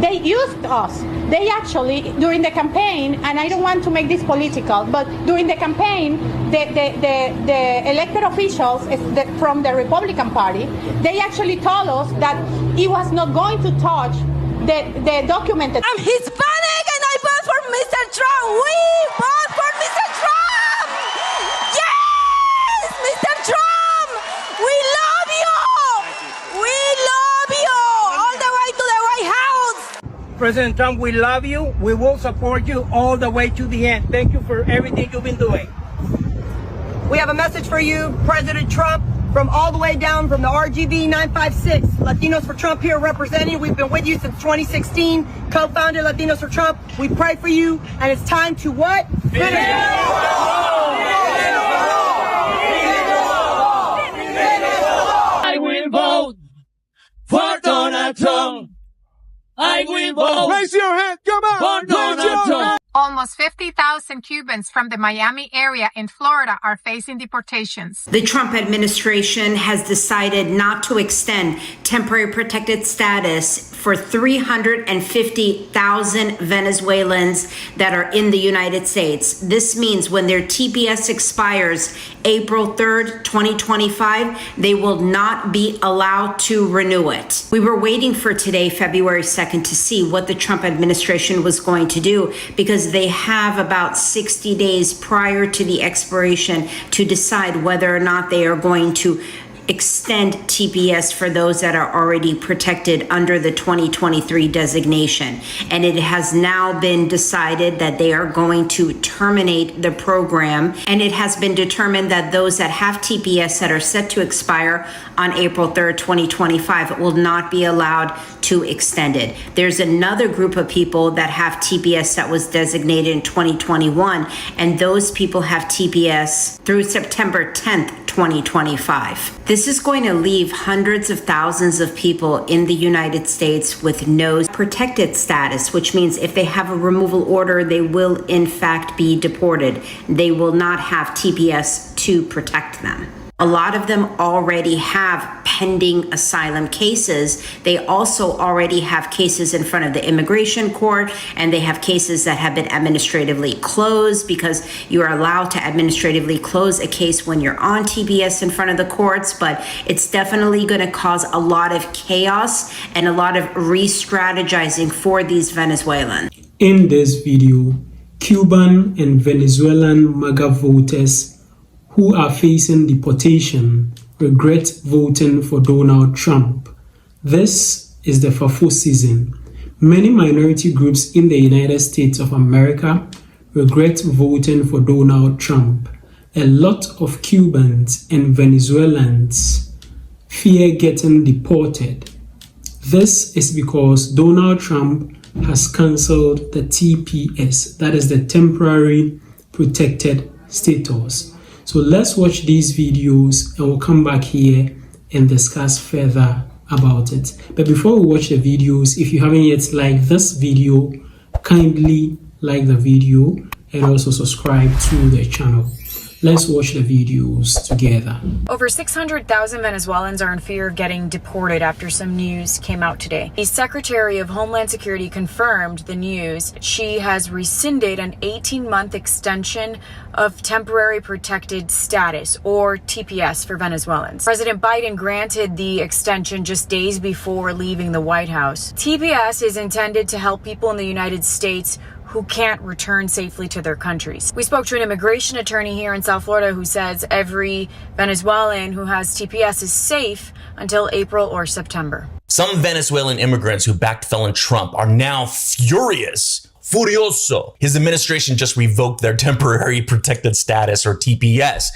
They used us. They actually, during the campaign, and I don't want to make this political, but during the campaign, the elected officials from the Republican Party, they actually told us that he was not going to touch the documented. I'm Hispanic and I vote for Mr. Trump. We vote for Mr. Trump. Yes, Mr. Trump. We love you. We love you all the way to the White House. President Trump, we love you. We will support you all the way to the end. Thank you for everything you've been doing. We have a message for you, President Trump, from all the way down from the RGB 956. Latinos for Trump here representing. We've been with you since 2016. Co-founded Latinos for Trump. We pray for you, and it's time to what? Finish I will vote for Donald Trump. I will vote. Raise your hand, come on. For Donald Trump. Almost 50,000 Cubans from the Miami area in Florida are facing deportations. The Trump administration has decided not to extend temporary protected status for 350,000 Venezuelans that are in the United States. This means when their TPS expires April 3rd, 2025, they will not be allowed to renew it. We were waiting for today, February 2nd, to see what the Trump administration was going to do, because they have about 60 days prior to the expiration to decide whether or not they are going to extend TPS for those that are already protected under the 2023 designation. And it has now been decided that they are going to terminate the program. And it has been determined that those that have TPS that are set to expire on April 3rd, 2025 will not be allowed to extend it. There's another group of people that have TPS that was designated in 2021, and those people have TPS through September 10th, 2025. This is going to leave hundreds of thousands of people in the United States with no protected status, which means if they have a removal order, they will in fact be deported. They will not have TPS to protect them. A lot of them already have pending asylum cases. They also already have cases in front of the immigration court, and they have cases that have been administratively closed, because you are allowed to administratively close a case when you're on TPS in front of the courts. But it's definitely going to cause a lot of chaos and a lot of re-strategizing for these Venezuelans. In this video, Cuban and Venezuelan Maga voters who are facing deportation regret voting for Donald Trump. This is the FAFO season. Many minority groups in the United States of America regret voting for Donald Trump. A lot of Cubans and Venezuelans fear getting deported. This is because Donald Trump has cancelled the TPS, that is the temporary protected status. So let's watch these videos and we'll come back here and discuss further about it. But before we watch the videos, if you haven't yet liked this video, kindly like the video and also subscribe to the channel. Let's watch the videos together. Over 600,000 Venezuelans are in fear of getting deported after some news came out today. The Secretary of Homeland Security confirmed the news. She has rescinded an 18-month extension of temporary protected status, or TPS, for Venezuelans. President Biden granted the extension just days before leaving the White House. TPS is intended to help people in the United States who can't return safely to their countries. We spoke to an immigration attorney here in South Florida who says every Venezuelan who has TPS is safe until April or September. Some Venezuelan immigrants who backed felon Trump are now furious. Furioso. His administration just revoked their temporary protected status, or TPS,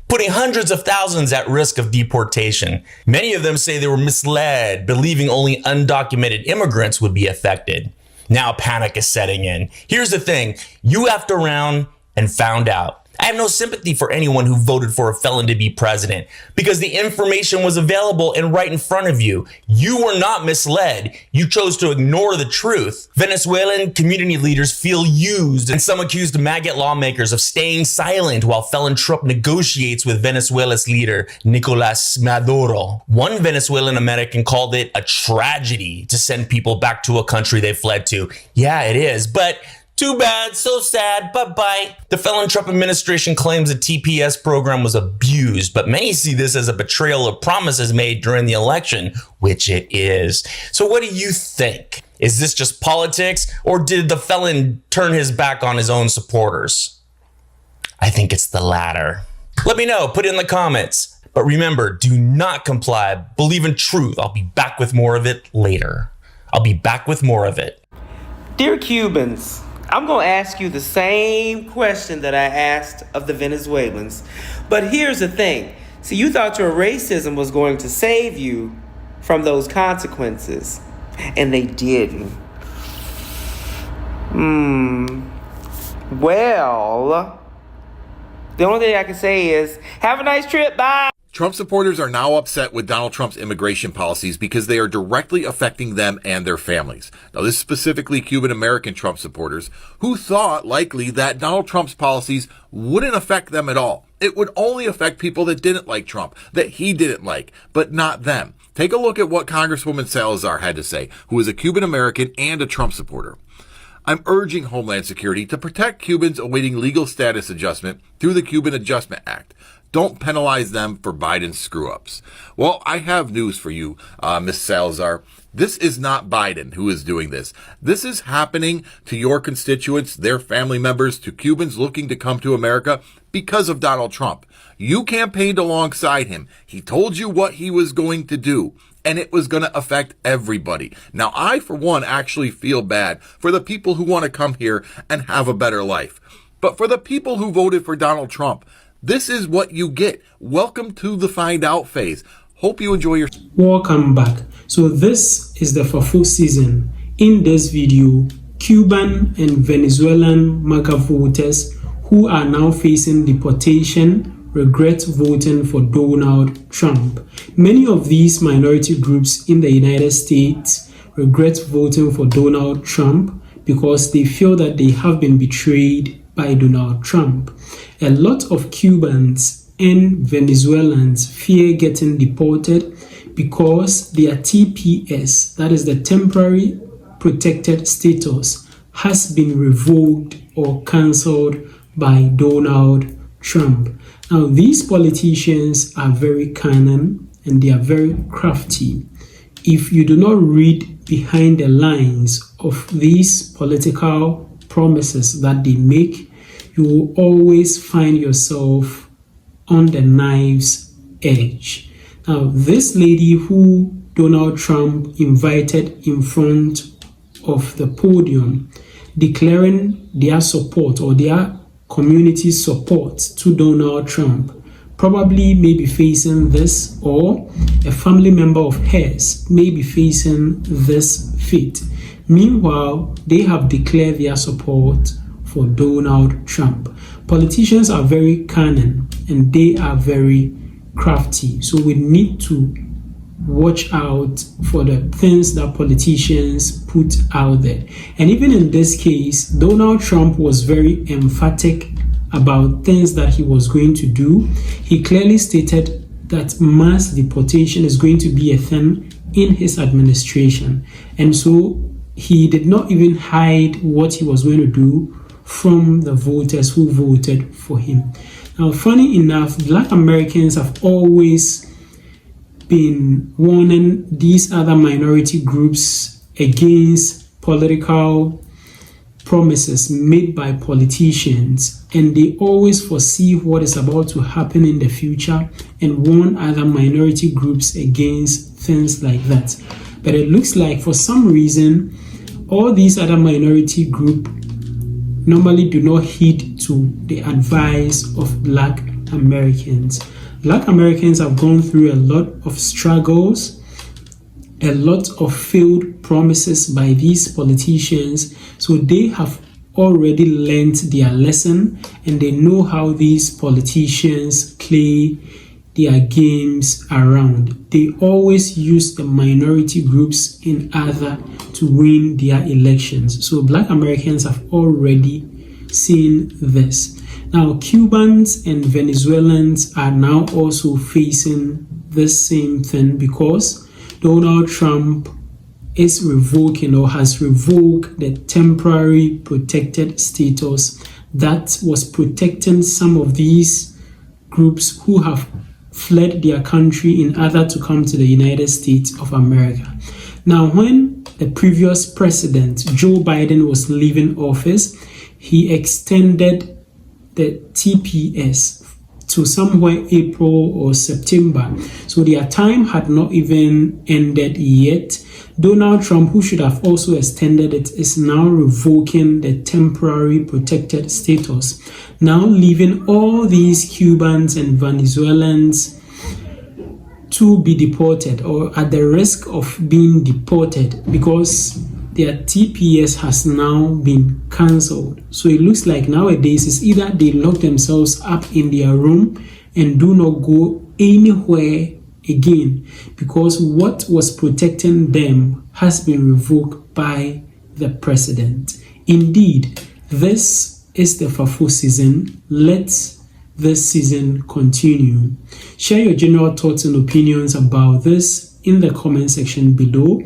putting hundreds of thousands at risk of deportation. Many of them say they were misled, believing only undocumented immigrants would be affected. Now panic is setting in. Here's the thing, you effed around and found out. I have no sympathy for anyone who voted for a felon to be president because the information was available and right in front of you. You were not misled. You chose to ignore the truth. Venezuelan community leaders feel used, and some accused MAGA lawmakers of staying silent while felon Trump negotiates with Venezuela's leader, Nicolas Maduro. One Venezuelan American called it a tragedy to send people back to a country they fled to. Yeah, it is, but too bad, so sad, bye-bye. The felon Trump administration claims the TPS program was abused, but many see this as a betrayal of promises made during the election, which it is. So what do you think? Is this just politics, or did the felon turn his back on his own supporters? I think it's the latter. Let me know, put it in the comments. But remember, do not comply, believe in truth. I'll be back with more of it later. Dear Cubans, I'm going to ask you the same question that I asked of the Venezuelans. But here's the thing. See, you thought your racism was going to save you from those consequences. And they didn't. Well, the only thing I can say is, have a nice trip. Bye. Trump supporters are now upset with Donald Trump's immigration policies because they are directly affecting them and their families. Now, this is specifically Cuban American Trump supporters who thought likely that Donald Trump's policies wouldn't affect them at all. It would only affect people that didn't like Trump, that he didn't like, but not them. Take a look at what Congresswoman Salazar had to say, who is a Cuban American and a Trump supporter. I'm urging Homeland Security to protect Cubans awaiting legal status adjustment through the Cuban Adjustment Act. Don't penalize them for Biden's screw-ups. Well, I have news for you, Ms. Salazar. This is not Biden who is doing this. This is happening to your constituents, their family members, to Cubans looking to come to America because of Donald Trump. You campaigned alongside him. He told you what he was going to do, and it was going to affect everybody. Now, I, for one, actually feel bad for the people who want to come here and have a better life. But for the people who voted for Donald Trump, this is what you get. Welcome to the find out phase. Hope you enjoy your... Welcome back. So this is the FAFO season. In this video, Cuban and Venezuelan Maga voters who are now facing deportation regret voting for Donald Trump. Many of these minority groups in the United States regret voting for Donald Trump because they feel that they have been betrayed by Donald Trump. A lot of Cubans and Venezuelans fear getting deported because their TPS, that is the temporary protected status, has been revoked or cancelled by Donald Trump. Now, these politicians are very cunning and they are very crafty. If you do not read behind the lines of these political promises that they make, you will always find yourself on the knife's edge. Now, this lady who Donald Trump invited in front of the podium, declaring their support or their community's support to Donald Trump, probably may be facing this, or a family member of hers may be facing this fate. Meanwhile, they have declared their support for Donald Trump. Politicians are very cunning and they are very crafty. So we need to watch out for the things that politicians put out there. And even in this case, Donald Trump was very emphatic about things that he was going to do. He clearly stated that mass deportation is going to be a thing in his administration. And so he did not even hide what he was going to do from the voters who voted for him. Now, funny enough, Black Americans have always been warning these other minority groups against political promises made by politicians, and they always foresee what is about to happen in the future and warn other minority groups against things like that. But it looks like for some reason all these other minority groups normally do not heed to the advice of Black Americans. Black Americans have gone through a lot of struggles, a lot of failed promises by these politicians, so they have already learned their lesson, and they know how these politicians play their games around. They always use the minority groups in order to win their elections. So Black Americans have already seen this. Now, Cubans and Venezuelans are now also facing the same thing because Donald Trump is revoking or has revoked the temporary protected status that was protecting some of these groups who have fled their country in order to come to the United States of America. Now, when the previous president, Joe Biden, was leaving office, he extended the TPS to somewhere April or September. So their time had not even ended yet. Donald Trump, who should have also extended it, is now revoking the temporary protected status, now leaving all these Cubans and Venezuelans to be deported or at the risk of being deported because their TPS has now been cancelled. So it looks like nowadays it's either they lock themselves up in their room and do not go anywhere again because what was protecting them has been revoked by the president. Indeed, this is the FAFO season. Let this season continue. Share your general thoughts and opinions about this in the comment section below.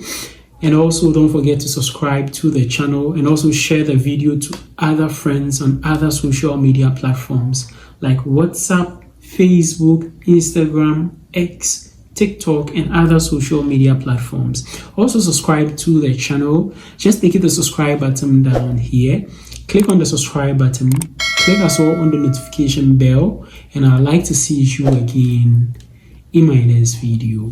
And also don't forget to subscribe to the channel and also share the video to other friends on other social media platforms like WhatsApp, Facebook, Instagram, X, TikTok, and other social media platforms. Also subscribe to the channel. Just click the subscribe button down here. Click on the subscribe button. Click as well on the notification bell. And I'd like to see you again in my next video.